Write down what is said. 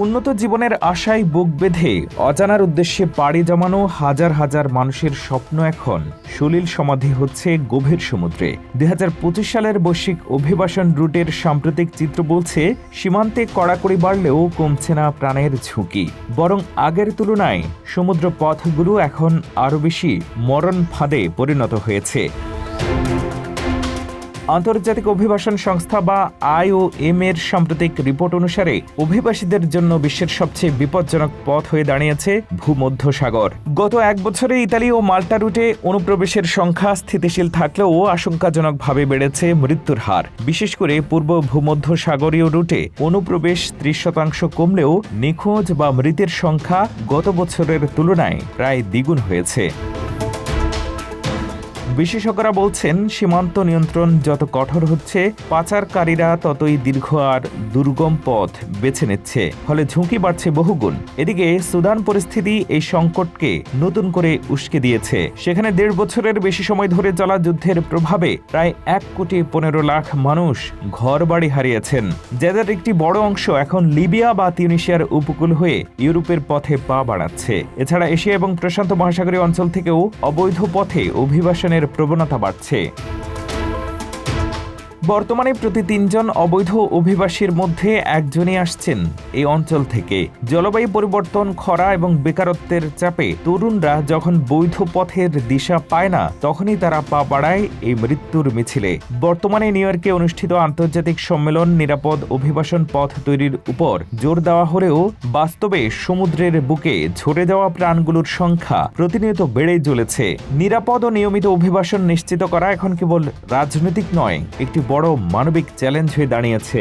উন্নত জীবনের আশায় বুক বেঁধে অজানার উদ্দেশ্যে পাড়ি জমানো হাজার হাজার মানুষের স্বপ্ন এখন সলিল সমাধি হচ্ছে গভীর সমুদ্রে। ২০২৫ সালের বৈশ্বিক অভিবাসন রুটের সাম্প্রতিক চিত্র বলছে, সীমান্তে কড়াকড়ি বাড়লেও কমছে না প্রাণের ঝুঁকি, বরং আগের তুলনায় সমুদ্র পথগুলো এখন আরও বেশি মরণ ফাঁদে পরিণত হয়েছে। আন্তর্জাতিক অভিবাসন সংস্থা বা IOM এর সাম্প্রতিক রিপোর্ট অনুসারে অভিবাসীদের জন্য বিশ্বের সবচেয়ে বিপজ্জনক পথ হয়ে দাঁড়িয়েছে ভূমধ্যসাগর। গত এক বছরে ইতালি ও মাল্টা রুটে অনুপ্রবেশের সংখ্যা স্থিতিশীল থাকলেও আশঙ্কাজনকভাবে বেড়েছে মৃত্যুর হার। বিশেষ করে পূর্ব ভূমধ্যসাগরীয় রুটে অনুপ্রবেশ ৩০% কমলেও নিখোঁজ বা মৃতের সংখ্যা গত বছরের তুলনায় প্রায় দ্বিগুণ হয়েছে। বিশেষজ্ঞরা বলছেন, সীমান্ত নিয়ন্ত্রণ যত কঠোর হচ্ছে, পাচারকারীরা ততই দীর্ঘ আর দুর্গম পথ বেছে নিচ্ছে, ফলে ঝুঁকি বাড়ছে বহুগুণ। এদিকে সুদান পরিস্থিতি এই সংকটকে নতুন করে উস্কে দিয়েছে। সেখানে ১.৫ বছরের বেশি সময় ধরে চলা যুদ্ধের প্রভাবে প্রায় ১,১৫,০০,০০০ মানুষ ঘরবাড়ি হারিয়েছেন, যাদের একটি বড় অংশ এখন লিবিয়া বা তিউনিসিয়ার উপকূল হয়ে ইউরোপের পথে পা বাড়াচ্ছে। এছাড়া এশিয়া এবং প্রশান্ত মহাসাগরীয় অঞ্চল থেকেও অবৈধ পথে অভিবাসনের প্রবণতা বাড়ছে। বর্তমানে প্রতি ৩ জন অবৈধ অভিবাসীর মধ্যে একজনই আসছেন এই অঞ্চল থেকে। জলবায়ু পরিবর্তন, খরা এবং বেকারত্বের চাপে তরুণরা যখন বৈধ পথের দিশা পায় না, তখনই তারা পা বাড়ায় এই মৃত্যুর মিছিলে। বর্তমানে নিউ ইয়র্কে অনুষ্ঠিত আন্তর্জাতিক সম্মেলন নিরাপদ অভিবাসন পথ তৈরির উপর জোর দেওয়া হলেও বাস্তবে সমুদ্রের বুকে ঝরে যাওয়া প্রাণগুলোর সংখ্যা প্রতিনিয়ত বেড়েই চলেছে। নিরাপদ ও নিয়মিত অভিবাসন নিশ্চিত করা এখন কেবল রাজনৈতিক নয়, একটি বড় মানবিক চ্যালেঞ্জ হয়ে দাঁড়িয়েছে।